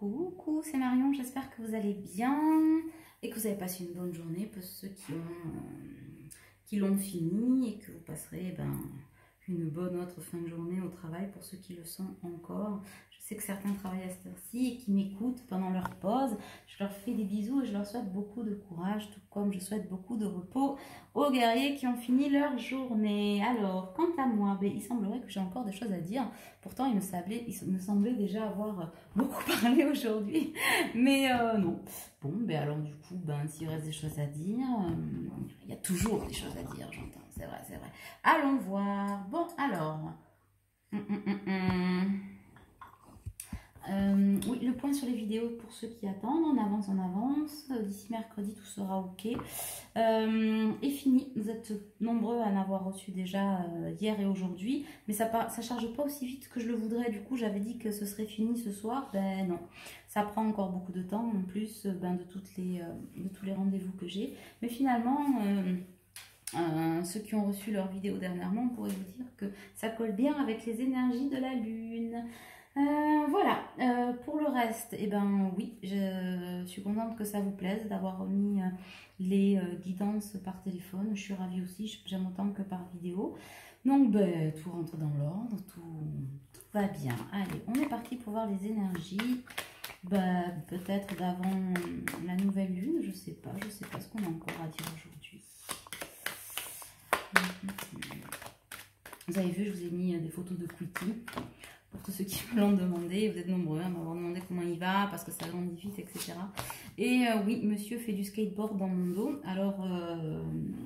Coucou, c'est Marion, j'espère que vous allez bien et que vous avez passé une bonne journée pour ceux qui l'ont fini et que vous passerez une bonne autre fin de journée au travail pour ceux qui le sont encore. Je sais que certains travaillent à cette heure-ci et qui m'écoutent pendant leur pause. Je leur fais des bisous et je leur souhaite beaucoup de courage, tout comme je souhaite beaucoup de repos aux guerriers qui ont fini leur journée. Alors, quant à moi, il semblerait que j'ai encore des choses à dire. Pourtant, il me semblait déjà avoir beaucoup parlé aujourd'hui. Mais non. Bon, alors du coup, s'il reste des choses à dire, il y a toujours des choses à dire, j'entends. C'est vrai, c'est vrai. Allons voir. Bon, alors. Oui, le point sur les vidéos pour ceux qui attendent, on avance, on avance. D'ici mercredi, tout sera ok. Et fini. Vous êtes nombreux à en avoir reçu déjà hier et aujourd'hui, mais ça charge pas aussi vite que je le voudrais. Du coup, j'avais dit que ce serait fini ce soir. Ben non, ça prend encore beaucoup de temps en plus de tous les rendez-vous que j'ai. Mais finalement. Ceux qui ont reçu leur vidéo dernièrement, on pourrait vous dire que ça colle bien avec les énergies de la lune. Voilà, pour le reste, oui, je suis contente que ça vous plaise d'avoir remis les guidances par téléphone. Je suis ravie aussi, j'aime autant que par vidéo. Donc, tout rentre dans l'ordre, tout va bien. Allez, on est parti pour voir les énergies. Peut-être d'avant la nouvelle lune, je sais pas ce qu'on a encore à dire aujourd'hui. Vous avez vu, je vous ai mis des photos de Quickie pour tous ceux qui me l'ont demandé. Vous êtes nombreux à m'avoir demandé comment il va parce que ça grandit vite, etc. Et oui, monsieur fait du skateboard dans mon dos. Alors,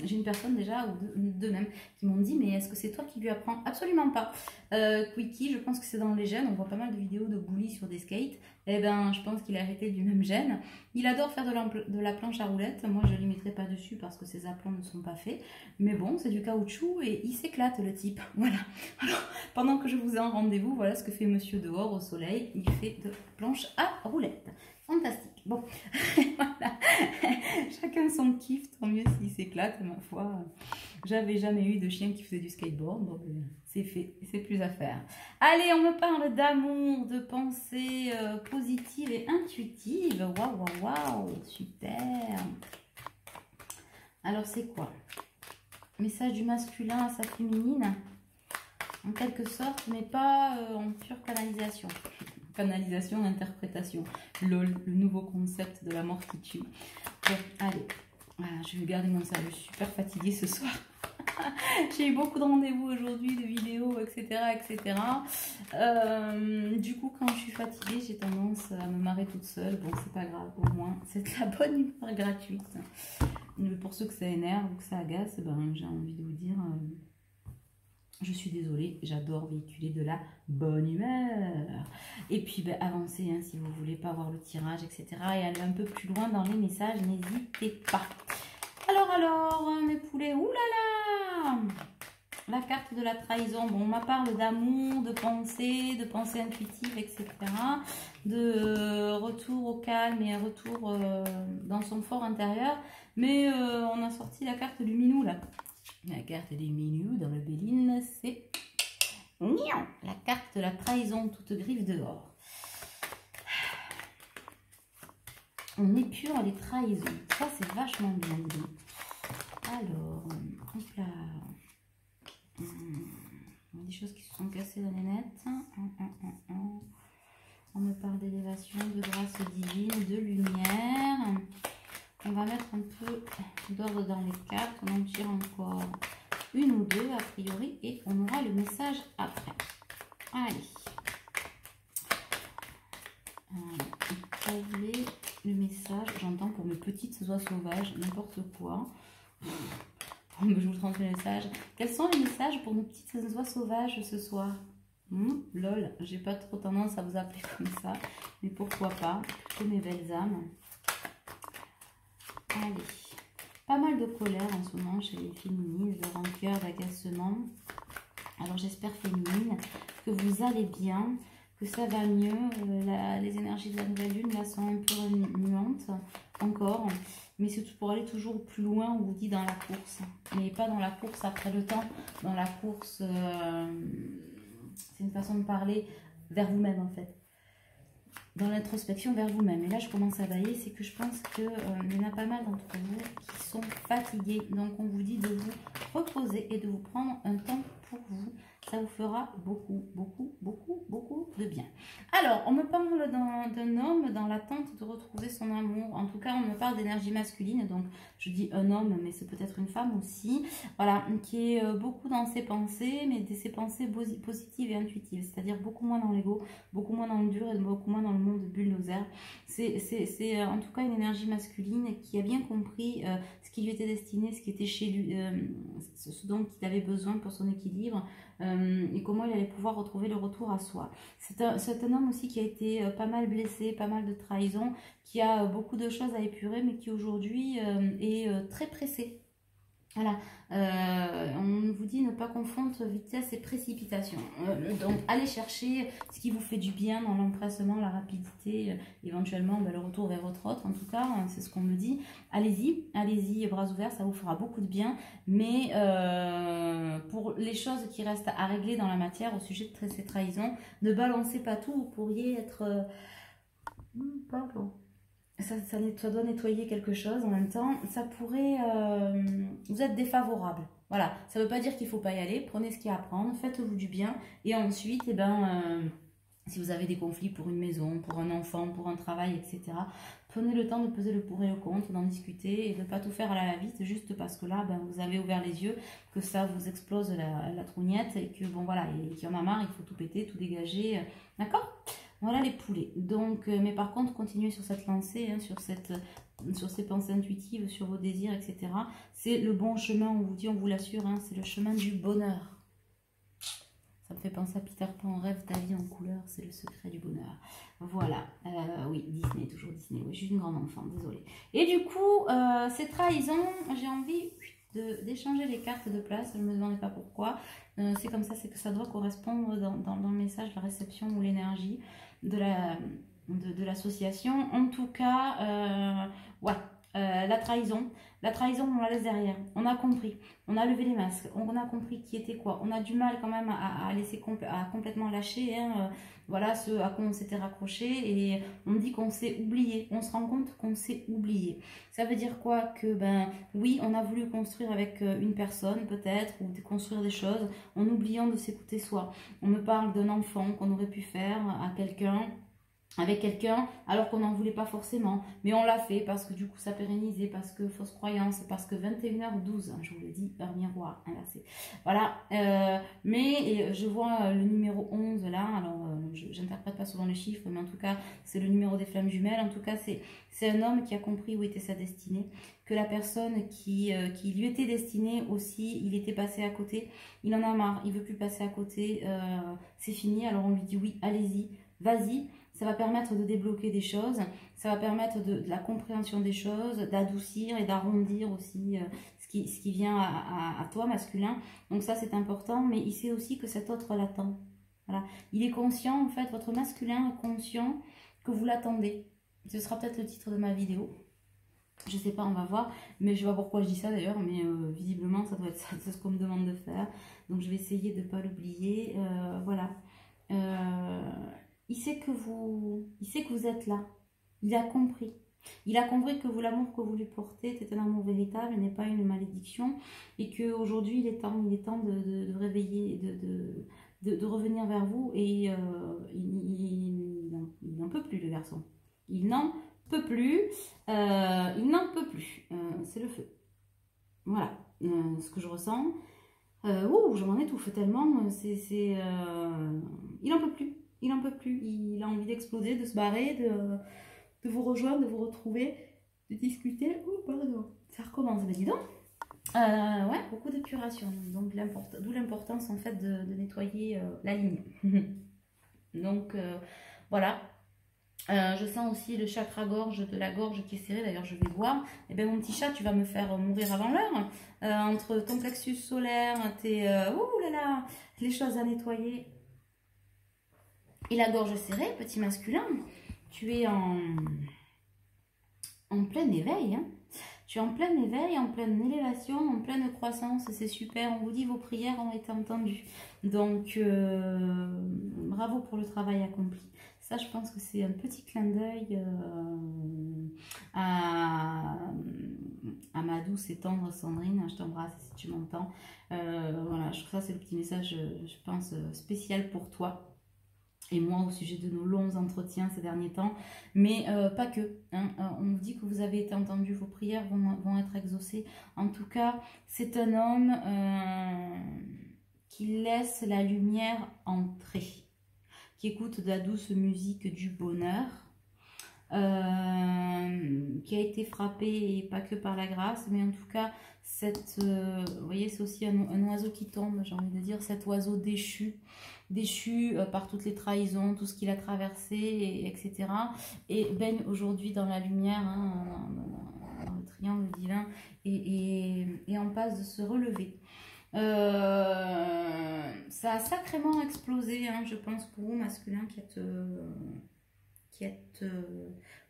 j'ai une personne déjà, ou deux même, qui m'ont dit, mais est-ce que c'est toi qui lui apprends? Absolument pas. Quickie, je pense que c'est dans les gènes. On voit pas mal de vidéos de bully sur des skates. Je pense qu'il a arrêté du même gène. Il adore faire de la planche à roulettes. Moi, je ne lui mettrai pas dessus parce que ses aplombs ne sont pas faits. Mais bon, c'est du caoutchouc et il s'éclate, le type. Voilà. Alors, pendant que je vous ai en rendez-vous, voilà ce que fait monsieur dehors au soleil. Il fait de la planche à roulettes. Fantastique. Bon, voilà. Chacun son kiff, tant mieux s'il s'éclate, ma foi. J'avais jamais eu de chien qui faisait du skateboard, donc c'est fait, c'est plus à faire. Allez, on me parle d'amour, de pensée positive et intuitive. Waouh, waouh, waouh, super. Alors, c'est quoi? Message du masculin à sa féminine, en quelque sorte, mais pas en pure canalisation. Canalisation, interprétation. LOL, le nouveau concept de la mort qui tue. Bon, allez, voilà, je vais garder mon sérieux, je suis super fatiguée ce soir. J'ai eu beaucoup de rendez-vous aujourd'hui, de vidéos, etc. etc. Du coup, quand je suis fatiguée, j'ai tendance à me marrer toute seule. Bon, c'est pas grave, au moins, c'est de la bonne humeur gratuite. Mais pour ceux que ça énerve ou que ça agace, j'ai envie de vous dire... je suis désolée, j'adore véhiculer de la bonne humeur. Et puis, avancez, hein, si vous voulez pas voir le tirage, etc. Et aller un peu plus loin dans les messages, n'hésitez pas. Alors, mes poulets, oulala! La carte de la trahison. Bon, on m'a parlé d'amour, de pensée intuitive, etc. De retour au calme et un retour dans son fort intérieur. Mais on a sorti la carte du minou, là. La carte des minous dans le Béline, c'est la carte de la trahison, toute griffe dehors. On épure les trahisons. Ça, c'est vachement bien. Alors, hop là. Des choses qui se sont cassées dans les nets. On me parle d'élévation, de grâce divine, de lumière. On va mettre un peu d'ordre dans les cartes. On en tire encore une ou deux a priori et on aura le message après. Allez. Le message, j'entends pour mes petites oies sauvages, n'importe quoi. Je vous transmets le message. Quels sont les messages pour nos petites oies sauvages ce soir? Lol, j'ai pas trop tendance à vous appeler comme ça, mais pourquoi pas, plutôt mes belles âmes. Allez, pas mal de colère en ce moment chez les féminines, de rancœur, d'agacement. Alors j'espère féminine que vous allez bien, que ça va mieux. Les énergies de la nouvelle lune là sont un peu remuantes encore, mais c'est pour aller toujours plus loin, on vous dit dans la course, mais pas dans la course après le temps, dans la course, c'est une façon de parler vers vous-même en fait. dans l'introspection vers vous-même. Et là, je commence à bailler, c'est que je pense qu'il y en a pas mal d'entre vous qui sont fatigués. Donc, on vous dit de vous reposer et de vous prendre un temps pour vous. Ça vous fera beaucoup, beaucoup, beaucoup, beaucoup de bien. Alors, on me parle d'un homme dans l'attente de retrouver son amour. En tout cas, on me parle d'énergie masculine. Donc, je dis un homme, mais c'est peut-être une femme aussi. Voilà, qui est beaucoup dans ses pensées, mais ses pensées positives et intuitives. C'est-à-dire beaucoup moins dans l'ego, beaucoup moins dans le dur et beaucoup moins dans le monde bulldozer. C'est en tout cas une énergie masculine qui a bien compris ce qui lui était destiné, ce qui était chez lui, ce dont il avait besoin pour son équilibre. Et comment il allait pouvoir retrouver le retour à soi. C'est un homme aussi qui a été pas mal blessé, pas mal de trahison, qui a beaucoup de choses à épurer, mais qui aujourd'hui est très pressé. Voilà, on vous dit ne pas confondre vitesse et précipitation. Donc, allez chercher ce qui vous fait du bien dans l'empressement, la rapidité, éventuellement le retour vers votre autre. En tout cas, c'est ce qu'on me dit. Allez-y, allez-y, bras ouverts, ça vous fera beaucoup de bien. Mais pour les choses qui restent à régler dans la matière au sujet de ces trahisons, ne balancez pas tout. Vous pourriez être... pardon. Ça doit nettoyer quelque chose en même temps. Ça pourrait vous être défavorable. Voilà, ça ne veut pas dire qu'il ne faut pas y aller. Prenez ce qu'il y a à prendre, faites-vous du bien. Et ensuite, eh ben, si vous avez des conflits pour une maison, pour un enfant, pour un travail, etc., prenez le temps de peser le pour et le contre, d'en discuter et de ne pas tout faire à la va-vite, juste parce que là, ben, vous avez ouvert les yeux, que ça vous explose la trougnette et que, bon voilà, et qu'il y en a marre, il faut tout péter, tout dégager. D'accord ? Voilà les poulets. Donc, mais par contre, continuez sur cette lancée, hein, sur ces pensées intuitives, sur vos désirs, etc. C'est le bon chemin, on vous dit, on vous l'assure, hein, c'est le chemin du bonheur. Ça me fait penser à Peter Pan, rêve ta vie en couleur, c'est le secret du bonheur. Voilà, oui, Disney, toujours Disney, oui, je suis une grande enfant, désolée. Et du coup, ces trahisons, j'ai envie d'échanger les cartes de place, je ne me demandais pas pourquoi. C'est comme ça, c'est que ça doit correspondre dans le message, la réception ou l'énergie de l'association. En tout cas, ouais, la trahison, on la laisse derrière. On a compris, on a levé les masques, on a compris qui était quoi. On a du mal quand même à laisser à complètement lâcher, hein, voilà ce à quoi on s'était raccroché et on dit qu'on s'est oublié. On se rend compte qu'on s'est oublié. Ça veut dire quoi? Que ben oui, on a voulu construire avec une personne peut-être ou construire des choses en oubliant de s'écouter soi. On me parle d'un enfant qu'on aurait pu faire à quelqu'un, avec quelqu'un alors qu'on n'en voulait pas forcément, mais on l'a fait parce que du coup ça pérennisait, parce que fausse croyance, parce que 21h12, je vous le dis, heure miroir inversé. Voilà, mais je vois le numéro 11 là, alors j'interprète pas souvent les chiffres, mais en tout cas c'est le numéro des flammes jumelles. En tout cas c'est un homme qui a compris où était sa destinée, que la personne qui lui était destinée aussi, il était passé à côté, il en a marre, il veut plus passer à côté, c'est fini. Alors on lui dit oui, allez-y, vas-y. Ça va permettre de débloquer des choses, ça va permettre de la compréhension des choses, d'adoucir et d'arrondir aussi ce qui vient à toi, masculin. Donc ça, c'est important, mais il sait aussi que cet autre l'attend. Voilà. Il est conscient, en fait, votre masculin est conscient que vous l'attendez. Ce sera peut-être le titre de ma vidéo. Je sais pas, on va voir, mais je vois pourquoi je dis ça d'ailleurs, mais visiblement, ça doit être ça, c'est ce qu'on me demande de faire. Donc je vais essayer de ne pas l'oublier. Voilà. Il sait que vous êtes là. Il a compris. Il a compris que vous, l'amour que vous lui portez, c'est un amour véritable et n'est pas une malédiction. Et qu'aujourd'hui, il est temps de réveiller, de revenir vers vous. Et il n'en peut plus, le garçon. Il n'en peut plus. Il n'en peut plus. C'est le feu. Voilà ce que je ressens. Je m'en étouffe tellement. Il n'en peut plus. Il n'en peut plus, il a envie d'exploser, de se barrer, de vous rejoindre, de vous retrouver, de discuter. Oh, pardon, ça recommence, ben dis donc. Ouais, beaucoup d'épuration, donc d'où l'importance en fait de nettoyer la ligne. Donc voilà. Je sens aussi le chakra gorge de la gorge qui est serré, d'ailleurs je vais voir. Eh bien mon petit chat, tu vas me faire mourir avant l'heure. Entre ton plexus solaire, les choses à nettoyer. Et la gorge serrée, petit masculin, tu es en plein éveil. Hein. Tu es en plein éveil, en pleine élévation, en pleine croissance. C'est super, on vous dit vos prières ont été entendues. Donc, bravo pour le travail accompli. Ça, je pense que c'est un petit clin d'œil à ma douce et tendre Sandrine. Je t'embrasse si tu m'entends. Voilà, je trouve ça, c'est le petit message, je pense, spécial pour toi et moi au sujet de nos longs entretiens ces derniers temps, mais pas que. Hein. On vous dit que vous avez été entendu, vos prières vont être exaucées. En tout cas, c'est un homme qui laisse la lumière entrer, qui écoute de la douce musique du bonheur, qui a été frappé, et pas que par la grâce, mais en tout cas, vous voyez, c'est aussi un oiseau qui tombe, j'ai envie de dire, cet oiseau déchu par toutes les trahisons, tout ce qu'il a traversé, etc. Et baigne aujourd'hui dans la lumière, hein, dans le triangle divin, et en passe de se relever. Ça a sacrément explosé, hein, je pense, pour vous, masculin, qui êtes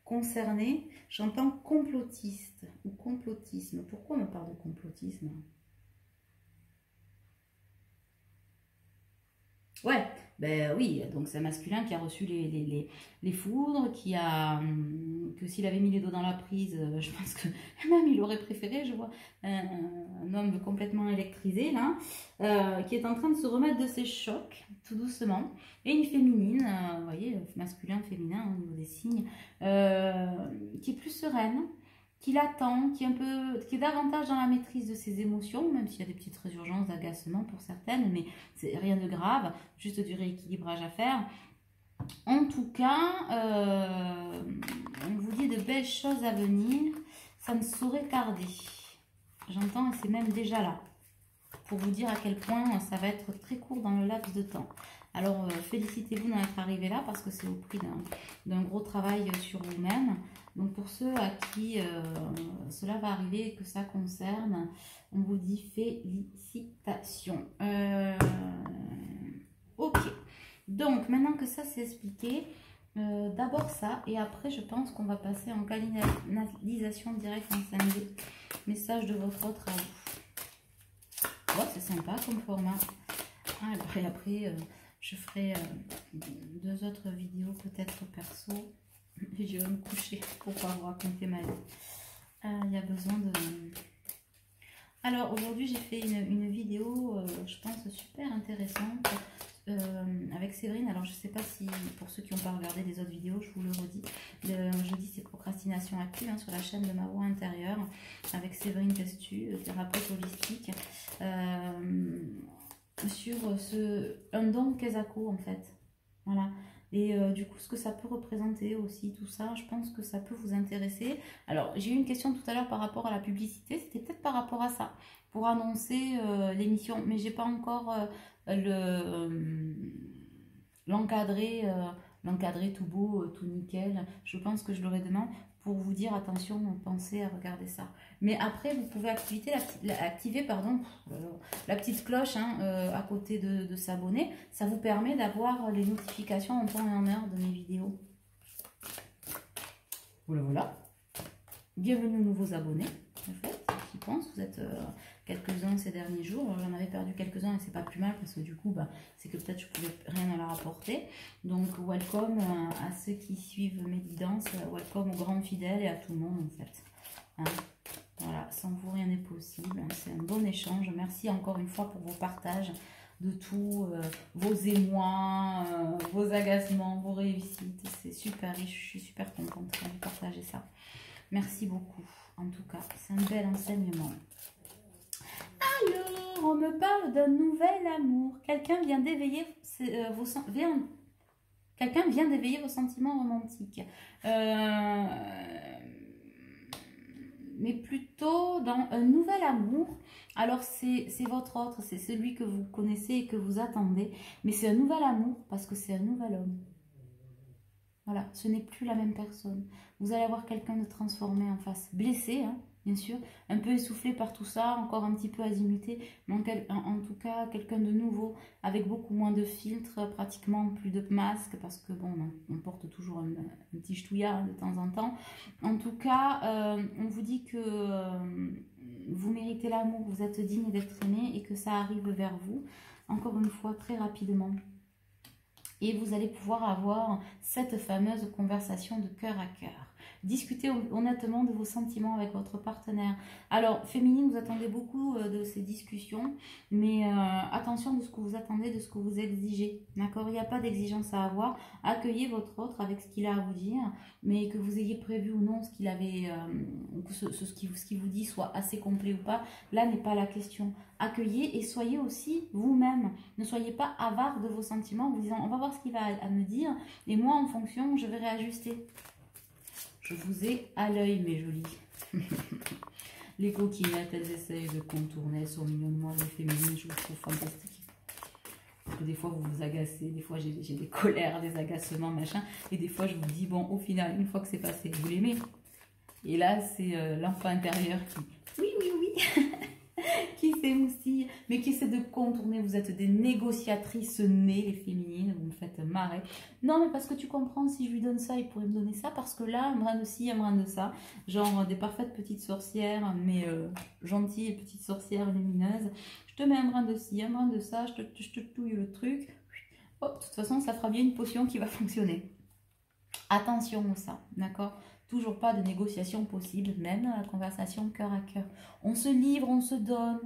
concerné. J'entends complotiste ou complotisme. Pourquoi on me parle de complotisme? Ouais, ben oui, donc c'est un masculin qui a reçu les foudres, que s'il avait mis les doigts dans la prise, je pense que même il aurait préféré, je vois, un homme complètement électrisé, là, qui est en train de se remettre de ses chocs, tout doucement, et une féminine, vous voyez, masculin, féminin, au niveau des signes, qui est plus sereine, qui l'attend, qui est davantage dans la maîtrise de ses émotions, même s'il y a des petites résurgences d'agacement pour certaines, mais c'est rien de grave, juste du rééquilibrage à faire. En tout cas, on vous dit de belles choses à venir, ça ne saurait tarder. J'entends, et c'est même déjà là, pour vous dire à quel point ça va être très court dans le laps de temps. Alors, félicitez-vous d'en être arrivé là, parce que c'est au prix d'un gros travail sur vous-même. Donc, pour ceux à qui cela va arriver et que ça concerne, on vous dit félicitations. Ok. Donc, maintenant que ça c'est expliqué, d'abord ça, et après, je pense qu'on va passer en canalisation directe en 5D. Message de votre autre à vous. Ouais, c'est sympa comme format. Après, je ferai 2 autres vidéos peut-être perso. Et je vais me coucher pour pas vous raconter ma vie. Il y a besoin de... Alors aujourd'hui j'ai fait une vidéo, je pense super intéressante, avec Séverine. Alors je sais pas si, pour ceux qui n'ont pas regardé les autres vidéos, je vous le redis. Jeudi c'est procrastination active, hein, sur la chaîne de ma voix intérieure, avec Séverine Testu, thérapeute holistique, sur un don Kezako en fait. Voilà. Et du coup, ce que ça peut représenter aussi, tout ça, je pense que ça peut vous intéresser. Alors, j'ai eu une question tout à l'heure par rapport à la publicité. C'était peut-être par rapport à ça, pour annoncer l'émission. Mais j'ai pas encore l'encadré tout beau, tout nickel. Je pense que je l'aurai demain pour vous dire, attention, pensez à regarder ça. Mais après, vous pouvez activer la petite cloche, hein, à côté de s'abonner. Ça vous permet d'avoir les notifications en temps et en heure de mes vidéos. Voilà. Bienvenue aux nouveaux abonnés. En fait, j'y pense, vous êtes quelques-uns ces derniers jours. J'en avais perdu quelques-uns et c'est pas plus mal parce que du coup, c'est que peut-être je pouvais rien leur apporter. Donc, welcome à ceux qui suivent mes guidances, welcome aux grands fidèles et à tout le monde en fait. Hein, voilà, sans vous rien n'est possible. C'est un bon échange. Merci encore une fois pour vos partages de tout, vos émois, vos agacements, vos réussites. C'est super riche. Je suis super contente de vous partager ça. Merci beaucoup. En tout cas, c'est un bel enseignement. Alors, on me parle d'un nouvel amour. Quelqu'un vient d'éveiller quelqu'un vient d'éveiller vos sentiments romantiques. Mais plutôt dans un nouvel amour. Alors, c'est votre autre, c'est celui que vous connaissez et que vous attendez. Mais c'est un nouvel amour parce que c'est un nouvel homme. Voilà, ce n'est plus la même personne. Vous allez avoir quelqu'un de transformé en face. Blessé, hein, bien sûr. Un peu essoufflé par tout ça, encore un petit peu azimuté. Mais en tout cas, quelqu'un de nouveau, avec beaucoup moins de filtres, pratiquement plus de masques. Parce que, bon, on porte toujours un petit ch'touillard de temps en temps. En tout cas, on vous dit que vous méritez l'amour, vous êtes digne d'être aimé et que ça arrive vers vous. Encore une fois, très rapidement. Et vous allez pouvoir avoir cette fameuse conversation de cœur à cœur. Discutez honnêtement de vos sentiments avec votre partenaire. Alors, féminine, vous attendez beaucoup de ces discussions, mais attention de ce que vous attendez, de ce que vous exigez. D'accord? Il n'y a pas d'exigence à avoir. Accueillez votre autre avec ce qu'il a à vous dire, mais que vous ayez prévu ou non ce qu'il avait, que ce qui vous dit soit assez complet ou pas, là n'est pas la question. Accueillez et soyez aussi vous-même. Ne soyez pas avare de vos sentiments en vous disant on va voir ce qu'il va à me dire et moi en fonction je vais réajuster. Je vous ai à l'œil mes jolies. Les coquinettes, elles essayent de contourner, elles sont mignonnes. Moi les féminines, je vous trouve fantastique. Parce que des fois vous vous agacez, des fois j'ai des colères, des agacements, machin. Et des fois je vous dis bon au final, une fois que c'est passé, vous l'aimez. Et là c'est l'enfant intérieur qui oui qui s'émoustille, mais qui essaie de contourner. Vous êtes des négociatrices nées, les féminines, vous me faites marrer. Non, mais parce que tu comprends, si je lui donne ça, il pourrait me donner ça, parce que là, un brin de ci, un brin de ça. Genre des parfaites petites sorcières, mais gentilles petites sorcières lumineuses. Je te mets un brin de ci, un brin de ça, je te touille le truc. Oh, de toute façon, ça fera bien une potion qui va fonctionner. Attention à ça, d'accord? Toujours pas de négociation possible, même dans la conversation cœur à cœur. On se livre, on se donne.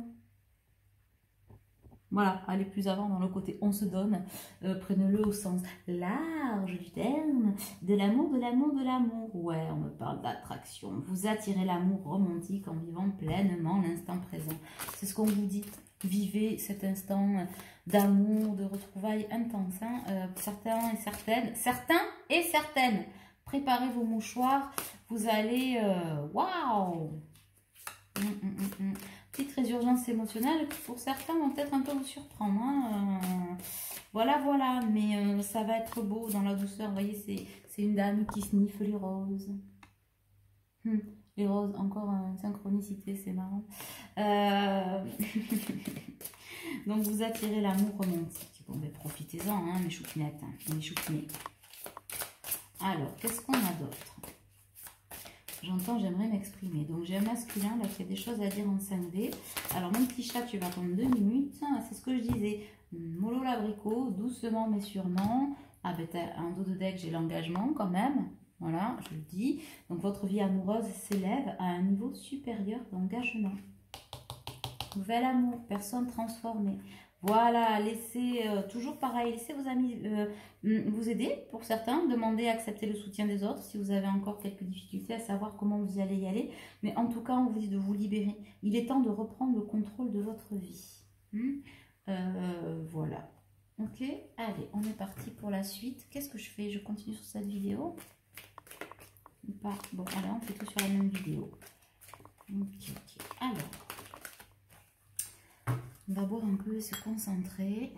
Voilà, allez plus avant dans le côté on se donne. Prenez-le au sens large du terme, de l'amour, de l'amour, de l'amour. Ouais, on me parle d'attraction. Vous attirez l'amour romantique en vivant pleinement l'instant présent. C'est ce qu'on vous dit. Vivez cet instant d'amour, de retrouvailles intenses. Hein. Certains et certaines. Préparez vos mouchoirs, vous allez... Waouh! Petite résurgence émotionnelle qui pour certains vont peut-être un peu vous surprendre. Hein. Voilà, mais ça va être beau dans la douceur. Vous voyez, c'est une dame qui sniffe les roses. Les roses, encore une synchronicité, c'est marrant. Donc vous attirez l'amour romantique. Bon, ben profitez-en, hein, mes choupinettes, mes choupinets. Alors, qu'est-ce qu'on a d'autre? J'entends, j'aimerais m'exprimer. Donc, j'ai un masculin là qui a des choses à dire en 5D. Alors, mon petit chat, tu vas attendre 2 minutes. C'est ce que je disais. Mollo l'abricot, doucement mais sûrement. Ah, ben, en dos de deck, j'ai l'engagement quand même. Voilà, je le dis. Donc, votre vie amoureuse s'élève à un niveau supérieur d'engagement. Nouvel amour, personne transformée. Voilà, laissez, toujours pareil, laissez vos amis vous aider pour certains, demandez à accepter le soutien des autres si vous avez encore quelques difficultés à savoir comment vous allez y aller. Mais en tout cas, on vous dit de vous libérer. Il est temps de reprendre le contrôle de votre vie. Voilà. Ok, allez, on est parti pour la suite. Qu'est-ce que je fais? Je continue sur cette vidéo? Pas. Bon, allez, on fait tout sur la même vidéo. Ok. Alors. On va boire un peu et se concentrer.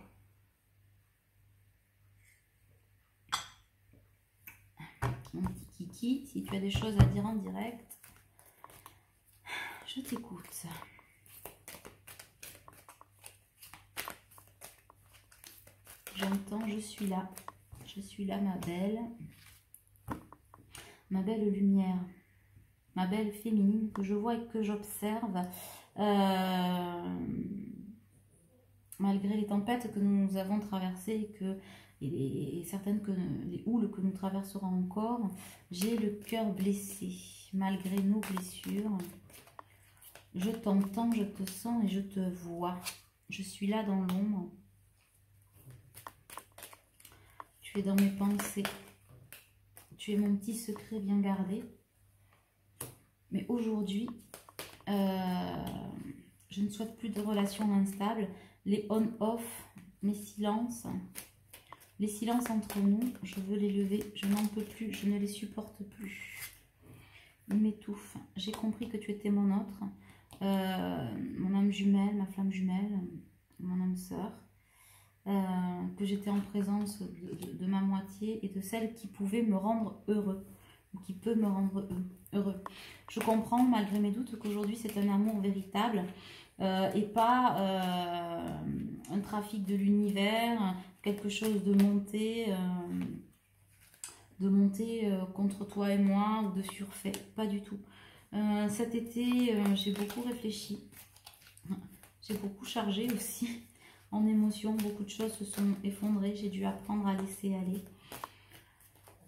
Mon petit kiki, si tu as des choses à dire en direct, je t'écoute. J'entends, je suis là. Je suis là, ma belle. Ma belle lumière. Ma belle féminine que je vois et que j'observe. Malgré les tempêtes que nous avons traversées et certaines les houles que nous traverserons encore, j'ai le cœur blessé. Malgré nos blessures, je t'entends, je te sens et je te vois. Je suis là dans l'ombre. Tu es dans mes pensées. Tu es mon petit secret bien gardé. Mais aujourd'hui, je ne souhaite plus de relations instables. Les on-off, mes silences, les silences entre nous, je veux les lever, je n'en peux plus, je ne les supporte plus. Ils m'étouffent. J'ai compris que tu étais mon autre, mon âme jumelle, ma flamme jumelle, mon âme sœur, que j'étais en présence de ma moitié et de celle qui pouvait me rendre heureux, ou qui peut me rendre heureux. Je comprends, malgré mes doutes, qu'aujourd'hui c'est un amour véritable, et pas un trafic de l'univers, quelque chose de monté contre toi et moi, ou de surfait, pas du tout. Cet été, j'ai beaucoup réfléchi, j'ai beaucoup chargé aussi, en émotion. Beaucoup de choses se sont effondrées. J'ai dû apprendre à laisser aller.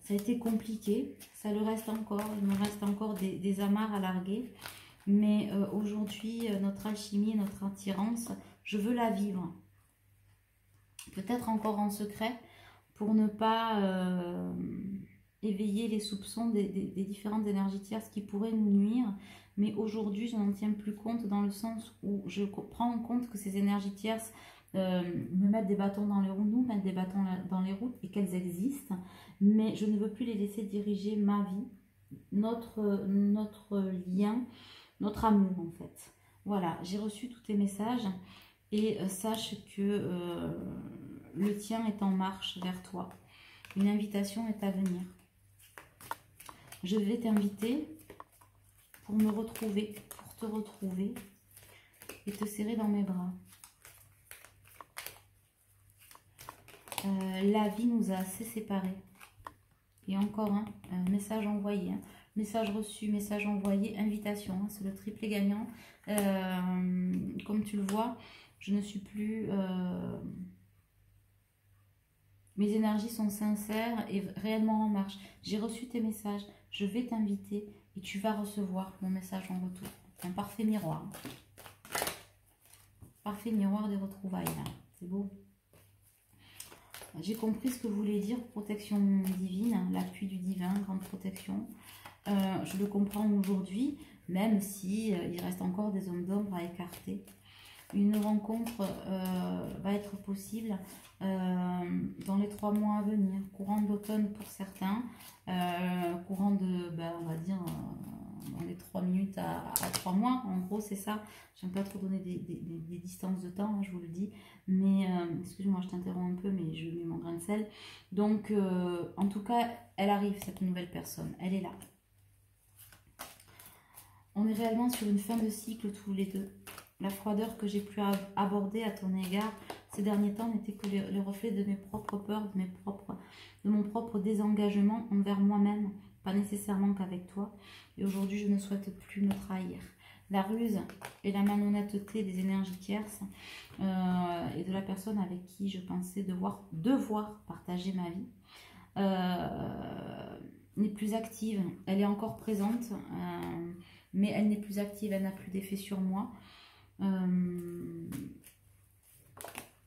Ça a été compliqué. Ça le reste encore. Il me reste encore des amarres à larguer. Mais aujourd'hui, notre alchimie, notre attirance, je veux la vivre. Peut-être encore en secret pour ne pas éveiller les soupçons des différentes énergies tierces qui pourraient nous nuire. Mais aujourd'hui, je n'en tiens plus compte dans le sens où je prends en compte que ces énergies tierces me mettent des bâtons dans les roues, nous mettent des bâtons dans les roues et qu'elles existent. Mais je ne veux plus les laisser diriger ma vie, notre lien, notre amour en fait. Voilà, j'ai reçu tous tes messages et sache que le tien est en marche vers toi. Une invitation est à venir. Je vais t'inviter pour me retrouver, pour te retrouver et te serrer dans mes bras. La vie nous a assez séparés. Et encore un message envoyé, hein. Message reçu, message envoyé, invitation, hein, c'est le triplé gagnant. Comme tu le vois, je ne suis plus... mes énergies sont sincères et réellement en marche. J'ai reçu tes messages, je vais t'inviter et tu vas recevoir mon message en retour. Un parfait miroir. Parfait miroir des retrouvailles, là. C'est beau. J'ai compris ce que voulait dire protection divine, l'appui du divin, grande protection. Je le comprends aujourd'hui, même si il reste encore des zones d'ombre à écarter. Une rencontre va être possible dans les 3 mois à venir, courant d'automne pour certains, courant de, on va dire, dans les 3 minutes à 3 mois, en gros c'est ça. J'aime pas trop donner des distances de temps, hein, je vous le dis, mais excuse-moi, je t'interromps un peu, mais je mets mon grain de sel. Donc, en tout cas, elle arrive, cette nouvelle personne, elle est là. On est réellement sur une fin de cycle tous les deux. La froideur que j'ai pu aborder à ton égard ces derniers temps n'était que le reflet de mes propres peurs, de mon propre désengagement envers moi-même, pas nécessairement qu'avec toi. Et aujourd'hui, je ne souhaite plus me trahir. La ruse et la malhonnêteté des énergies tierces et de la personne avec qui je pensais devoir partager ma vie n'est plus active. Elle est encore présente, mais elle n'est plus active, elle n'a plus d'effet sur moi.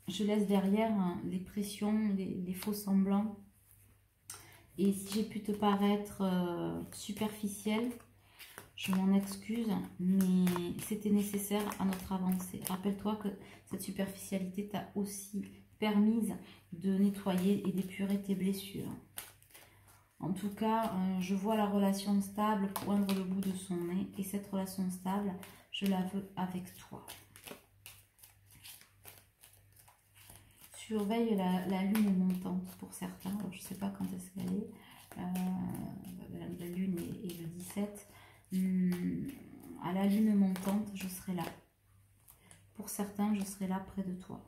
Je laisse derrière les pressions, les faux semblants. Et si j'ai pu te paraître superficielle, je m'en excuse, mais c'était nécessaire à notre avancée. Rappelle-toi que cette superficialité t'a aussi permise de nettoyer et d'épurer tes blessures. En tout cas, je vois la relation stable poindre le bout de son nez. Et cette relation stable, je la veux avec toi. Surveille la lune montante pour certains. Alors, je ne sais pas quand est-ce qu'elle est. La lune est le 17. À la lune montante, je serai là. Pour certains, je serai là près de toi.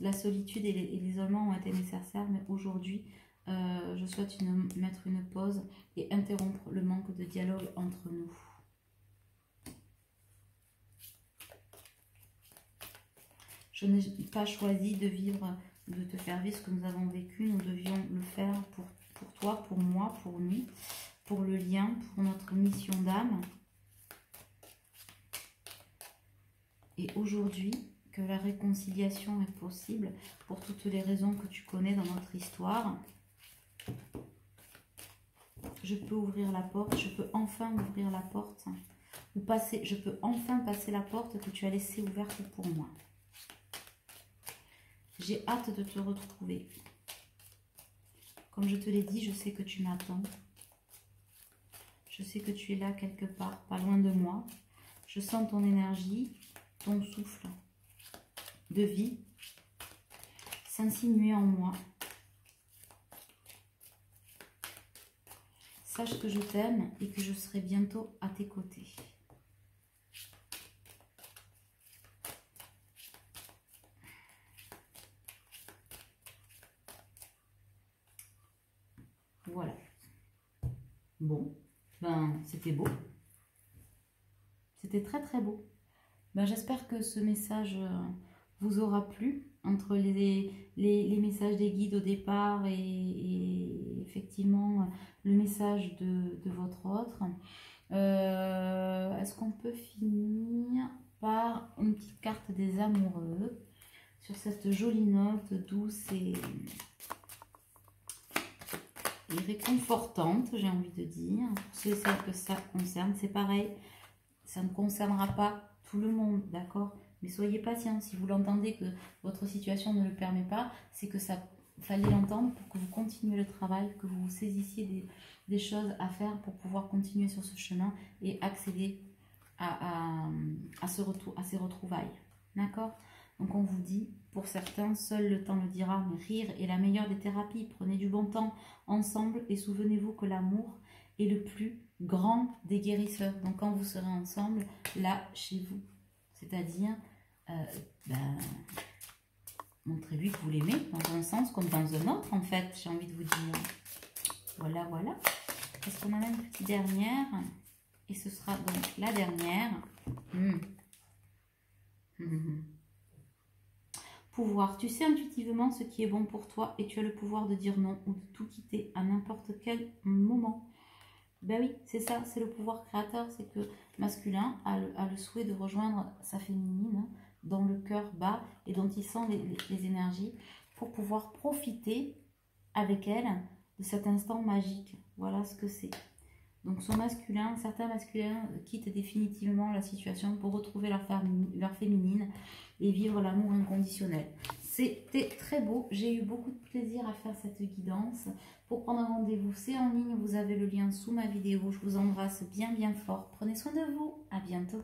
La solitude et l'isolement ont été nécessaires, mais aujourd'hui, je souhaite mettre une pause et interrompre le manque de dialogue entre nous. Je n'ai pas choisi de vivre, de te faire vivre ce que nous avons vécu. Nous devions le faire pour toi, pour moi, pour nous, pour le lien, pour notre mission d'âme. Et aujourd'hui, que la réconciliation est possible pour toutes les raisons que tu connais dans notre histoire. Je peux ouvrir la porte, je peux enfin ouvrir la porte, ou passer, je peux enfin passer la porte que tu as laissée ouverte pour moi. J'ai hâte de te retrouver. Comme je te l'ai dit, je sais que tu m'attends. Je sais que tu es là quelque part, pas loin de moi. Je sens ton énergie, ton souffle de vie s'insinuer en moi. Sache que je t'aime et que je serai bientôt à tes côtés. Voilà. Bon. Ben, c'était beau. C'était très très beau. Ben, j'espère que ce message vous aura plu. Entre les messages des guides au départ et effectivement le message de votre autre. Est-ce qu'on peut finir par une petite carte des amoureux sur cette jolie note douce et réconfortante, j'ai envie de dire. Pour ceux et celles que ça concerne, c'est pareil, ça ne concernera pas tout le monde, d'accord? Mais soyez patient, si vous l'entendez que votre situation ne le permet pas, c'est que ça fallait l'entendre pour que vous continuiez le travail, que vous saisissiez des choses à faire pour pouvoir continuer sur ce chemin et accéder à ces retrouvailles, d'accord? Donc on vous dit, pour certains, seul le temps le dira, mais rire est la meilleure des thérapies. Prenez du bon temps ensemble et souvenez-vous que l'amour est le plus grand des guérisseurs. Donc quand vous serez ensemble, là, chez vous, c'est-à-dire, montrez-lui que vous l'aimez dans un sens comme dans un autre, en fait, j'ai envie de vous dire. Voilà, voilà. Est-ce qu'on en a une petite dernière? Et ce sera donc la dernière. Pouvoir. Tu sais intuitivement ce qui est bon pour toi et tu as le pouvoir de dire non ou de tout quitter à n'importe quel moment. Ben oui, c'est ça, c'est le pouvoir créateur. C'est que masculin a le souhait de rejoindre sa féminine dans le cœur bas et dont il sent les énergies pour pouvoir profiter avec elle de cet instant magique. Voilà ce que c'est. Donc son masculin, certains masculins quittent définitivement la situation pour retrouver leur féminine et vivre l'amour inconditionnel. C'était très beau, j'ai eu beaucoup de plaisir à faire cette guidance. Pour prendre un rendez-vous, c'est en ligne, vous avez le lien sous ma vidéo. Je vous embrasse bien bien fort. Prenez soin de vous, à bientôt.